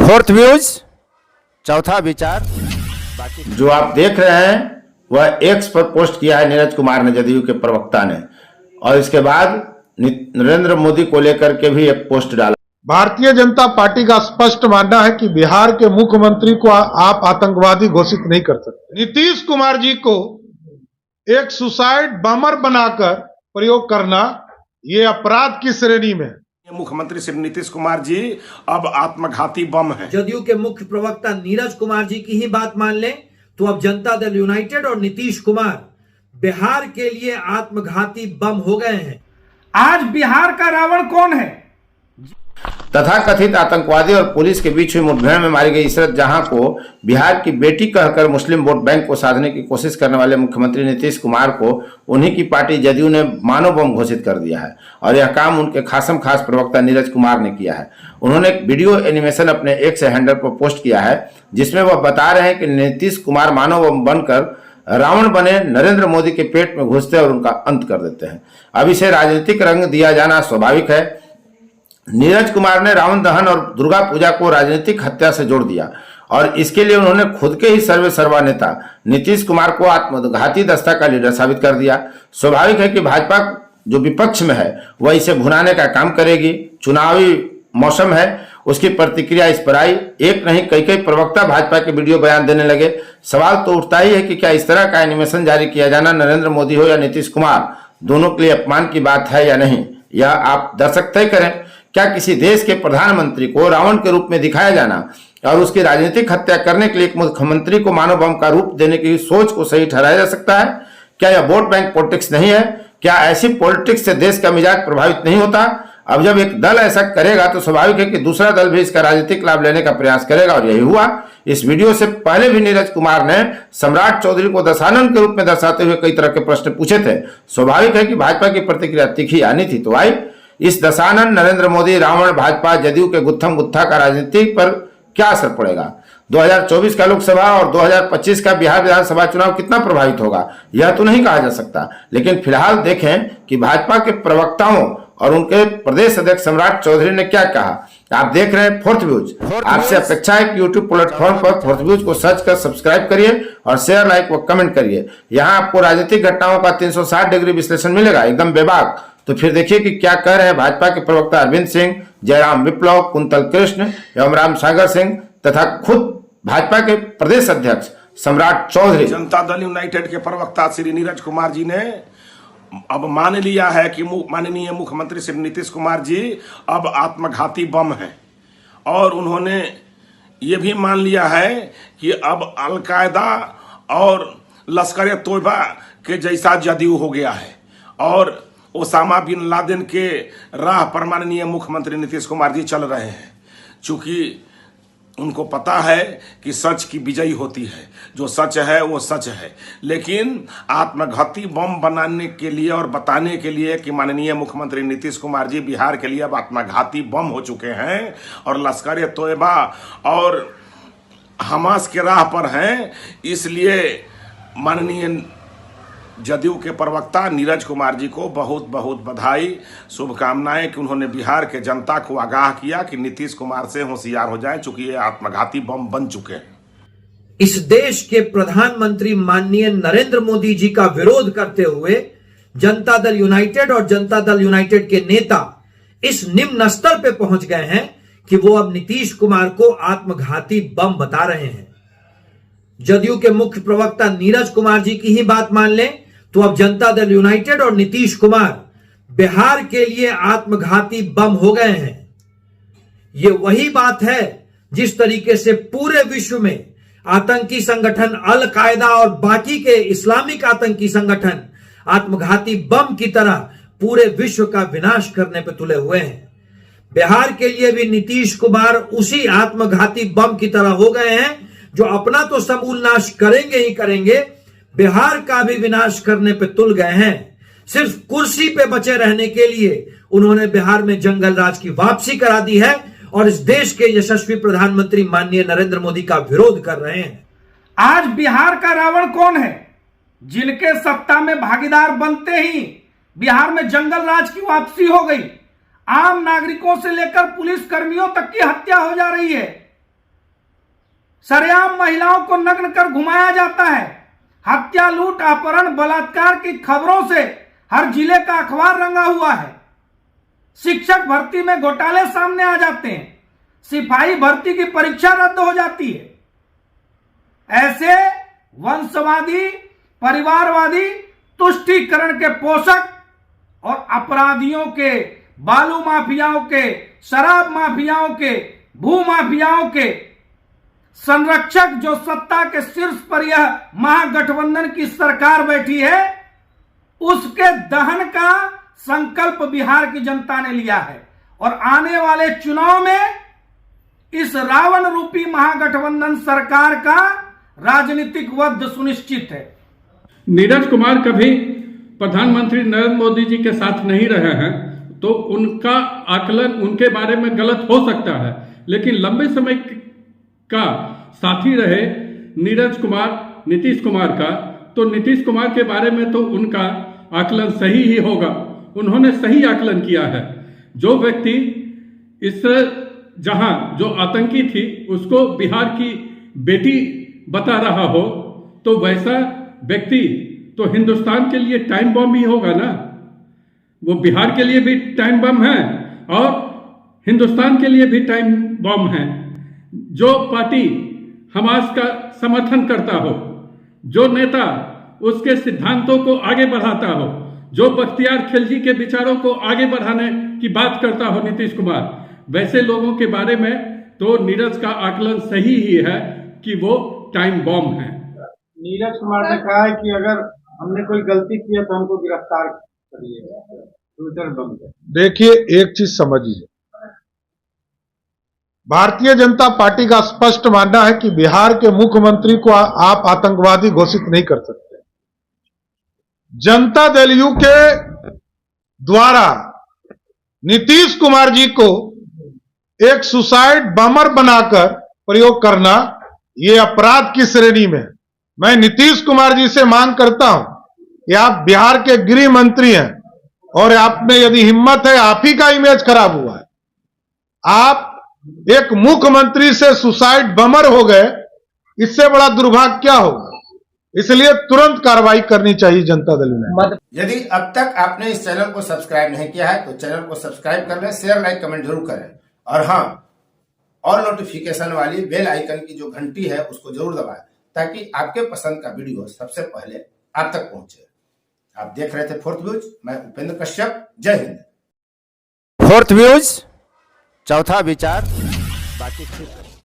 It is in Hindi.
फोर्थ व्यूज, चौथा विचार। जो आप देख रहे हैं वह एक्स पर पोस्ट किया है नीरज कुमार ने, जदयू के प्रवक्ता ने, और इसके बाद नरेंद्र मोदी को लेकर के भी एक पोस्ट डाला। भारतीय जनता पार्टी का स्पष्ट मानना है कि बिहार के मुख्यमंत्री को आप आतंकवादी घोषित नहीं कर सकते। नीतीश कुमार जी को एक सुसाइड बमर बनाकर प्रयोग करना ये अपराध की श्रेणी में है। मुख्यमंत्री श्री नीतीश कुमार जी अब आत्मघाती बम है। जदयू के मुख्य प्रवक्ता नीरज कुमार जी की ही बात मान लें तो अब जनता दल यूनाइटेड और नीतीश कुमार बिहार के लिए आत्मघाती बम हो गए हैं। आज बिहार का रावण कौन है? तथा कथित आतंकवादी और पुलिस के बीच हुई मुठभेड़ में मारी गई इशरत जहां को बिहार की बेटी कहकर मुस्लिम वोट बैंक को साधने की कोशिश करने वाले मुख्यमंत्री नीतीश कुमार को उन्हीं की पार्टी जदयू ने मानव बम घोषित कर दिया है। और यह काम उनके खासम खास प्रवक्ता नीरज कुमार ने किया है। उन्होंने एक वीडियो एनिमेशन अपने एक्स हैंडल पर पोस्ट किया है जिसमें वह बता रहे हैं कि नीतीश कुमार मानव बम बनकर रावण बने नरेंद्र मोदी के पेट में घुसते और उनका अंत कर देते हैं। अब इसे राजनीतिक रंग दिया जाना स्वाभाविक है। नीरज कुमार ने रावण दहन और दुर्गा पूजा को राजनीतिक हत्या से जोड़ दिया और इसके लिए उन्होंने खुद के ही सर्वा नेता नीतीश कुमार को आत्मघाती दस्ता का लीडर साबित कर दिया। स्वाभाविक है कि भाजपा जो विपक्ष में है वह इसे भुनाने का काम करेगी। चुनावी मौसम है, उसकी प्रतिक्रिया इस पर आई। एक नहीं कई प्रवक्ता भाजपा के वीडियो बयान देने लगे। सवाल तो उठता ही है कि क्या इस तरह का एनिमेशन जारी किया जाना नरेंद्र मोदी हो या नीतीश कुमार, दोनों के लिए अपमान की बात है या नहीं, यह आप दर्शक तय करें। क्या किसी देश के प्रधानमंत्री को रावण के रूप में दिखाया जाना और उसकी राजनीतिक हत्या करने के लिए एक मुख्यमंत्री को मानव बम का रूप देने की सोच को सही ठहराया जा सकता है? क्या यह वोट बैंक पॉलिटिक्स नहीं है? क्या ऐसी पॉलिटिक्स से देश का मिजाज प्रभावित नहीं होता? अब जब एक दल ऐसा करेगा तो स्वाभाविक है कि दूसरा दल भी इसका राजनीतिक लाभ लेने का प्रयास करेगा और यही हुआ। इस वीडियो से पहले भी नीरज कुमार ने सम्राट चौधरी को दशानन के रूप में दर्शाते हुए कई तरह के प्रश्न पूछे थे। स्वाभाविक है कि भाजपा की प्रतिक्रिया तीखी आनी थी तो आई। इस दशानन नरेंद्र मोदी रावण भाजपा जदयू के गुत्थम गुत्था का राजनीति पर क्या असर पड़ेगा? 2024 का लोकसभा और 2025 का बिहार विधानसभा चुनाव कितना प्रभावित होगा यह तो नहीं कहा जा सकता। लेकिन फिलहाल देखें कि भाजपा के प्रवक्ताओं और उनके प्रदेश अध्यक्ष सम्राट चौधरी ने क्या कहा। आप देख रहे हैं फोर्थ व्यूज। आपसे अपेक्षा है कि यूट्यूब प्लेटफॉर्म पर फोर्थ व्यूज को सर्च कर सब्सक्राइब करिए और शेयर, लाइक व कमेंट करिए। यहाँ आपको राजनीतिक घटनाओं का 360 डिग्री विश्लेषण मिलेगा, एकदम बेबाक। तो फिर देखिए कि क्या कह रहे हैं भाजपा के प्रवक्ता अरविंद सिंह, जयराम विप्लव, कुंतल कृष्ण एवं राम सागर सिंह तथा खुद भाजपा के प्रदेश अध्यक्ष सम्राट चौधरी। जनता दल यूनाइटेड के प्रवक्ता श्री नीरज कुमार जी ने अब मान लिया है कि माननीय मुख्यमंत्री श्री नीतीश कुमार जी अब आत्मघाती बम हैं और उन्होंने ये भी मान लिया है कि अब अलकायदा और लश्कर तोयबा के जैसा जदयू हो गया है और ओसामा बिन लादेन के राह पर माननीय मुख्यमंत्री नीतीश कुमार जी चल रहे हैं। चूंकि उनको पता है कि सच की विजयी होती है, जो सच है वो सच है। लेकिन आत्मघाती बम बनाने के लिए और बताने के लिए कि माननीय मुख्यमंत्री नीतीश कुमार जी बिहार के लिए अब आत्मघाती बम हो चुके हैं और लश्कर तोयबा और हमास के राह पर हैं, इसलिए माननीय जदयू के प्रवक्ता नीरज कुमार जी को बहुत बहुत बधाई, शुभकामनाएं कि उन्होंने बिहार के जनता को आगाह किया कि नीतीश कुमार से होशियार हो जाएं, चूंकि ये आत्मघाती बम बन चुके हैं। इस देश के प्रधानमंत्री माननीय नरेंद्र मोदी जी का विरोध करते हुए जनता दल यूनाइटेड और जनता दल यूनाइटेड के नेता इस निम्न स्तर पे पहुंच गए हैं कि वो अब नीतीश कुमार को आत्मघाती बम बता रहे हैं। जदयू के मुख्य प्रवक्ता नीरज कुमार जी की ही बात मान लें तो अब जनता दल यूनाइटेड और नीतीश कुमार बिहार के लिए आत्मघाती बम हो गए हैं। यह वही बात है जिस तरीके से पूरे विश्व में आतंकी संगठन अल कायदा और बाकी के इस्लामिक आतंकी संगठन आत्मघाती बम की तरह पूरे विश्व का विनाश करने पर तुले हुए हैं। बिहार के लिए भी नीतीश कुमार उसी आत्मघाती बम की तरह हो गए हैं जो अपना तो समूल नाश करेंगे ही करेंगे, बिहार का भी विनाश करने पे तुल गए हैं। सिर्फ कुर्सी पे बचे रहने के लिए उन्होंने बिहार में जंगल राज की वापसी करा दी है और इस देश के यशस्वी प्रधानमंत्री माननीय नरेंद्र मोदी का विरोध कर रहे हैं। आज बिहार का रावण कौन है? जिनके सत्ता में भागीदार बनते ही बिहार में जंगल राज की वापसी हो गई, आम नागरिकों से लेकर पुलिस कर्मियों तक की हत्या हो जा रही है। सरेआम महिलाओं को नग्न कर घुमाया जाता है। हत्या, लूट, अपहरण, बलात्कार की खबरों से हर जिले का अखबार रंगा हुआ है। शिक्षक भर्ती में घोटाले सामने आ जाते हैं। सिपाही भर्ती की परीक्षा रद्द हो जाती है। ऐसे वंशवादी, परिवारवादी, तुष्टीकरण के पोषक और अपराधियों के, बालू माफियाओं के, शराब माफियाओं के, भू माफियाओं के संरक्षक जो सत्ता के शीर्ष पर यह महागठबंधन की सरकार बैठी है, उसके दहन का संकल्प बिहार की जनता ने लिया है और आने वाले चुनाव में इस रावण रूपी महागठबंधन सरकार का राजनीतिक वध सुनिश्चित है। नीरज कुमार कभी प्रधानमंत्री नरेंद्र मोदी जी के साथ नहीं रहे हैं, तो उनका आकलन उनके बारे में गलत हो सकता है, लेकिन लंबे समय का साथी रहे नीरज कुमार नीतीश कुमार का, तो नीतीश कुमार के बारे में तो उनका आकलन सही ही होगा। उन्होंने सही आकलन किया है। जो व्यक्ति इस जहां जो आतंकी थी उसको बिहार की बेटी बता रहा हो, तो वैसा व्यक्ति तो हिंदुस्तान के लिए टाइम बम ही होगा ना। वो बिहार के लिए भी टाइम बम है और हिंदुस्तान के लिए भी टाइम बम है। जो पार्टी हमास का समर्थन करता हो, जो नेता उसके सिद्धांतों को आगे बढ़ाता हो, जो बख्तियार खिलजी के विचारों को आगे बढ़ाने की बात करता हो नीतीश कुमार, वैसे लोगों के बारे में तो नीरज का आकलन सही ही है कि वो टाइम बम है। नीरज कुमार ने कहा है कि अगर हमने कोई गलती की है तो हमको गिरफ्तार करिए, ट्विटर बंद है। देखिए, एक चीज समझिए, भारतीय जनता पार्टी का स्पष्ट मानना है कि बिहार के मुख्यमंत्री को आप आतंकवादी घोषित नहीं कर सकते। जनता दल यू के द्वारा नीतीश कुमार जी को एक सुसाइड बमर बनाकर प्रयोग करना यह अपराध की श्रेणी में। मैं नीतीश कुमार जी से मांग करता हूं कि आप बिहार के गृह मंत्री हैं और आप में यदि हिम्मत है, आप ही का इमेज खराब हुआ है, आप एक मुख्यमंत्री से सुसाइड बमर हो गए, इससे बड़ा दुर्भाग्य क्या होगा। इसलिए तुरंत कार्रवाई करनी चाहिए जनता दल में। यदि अब तक आपने इस चैनल को सब्सक्राइब नहीं किया है तो चैनल को सब्सक्राइब कर लें, शेयर, लाइक, कमेंट जरूर करें और हाँ, और नोटिफिकेशन वाली बेल आइकन की जो घंटी है उसको जरूर दबाएं ताकि आपके पसंद का वीडियो सबसे पहले आप तक पहुंचे। आप देख रहे थे फोर्थ व्यूज, मैं उपेंद्र कश्यप। जय हिंद। फोर्थ व्यूज, चौथा विचार, बाकी फिर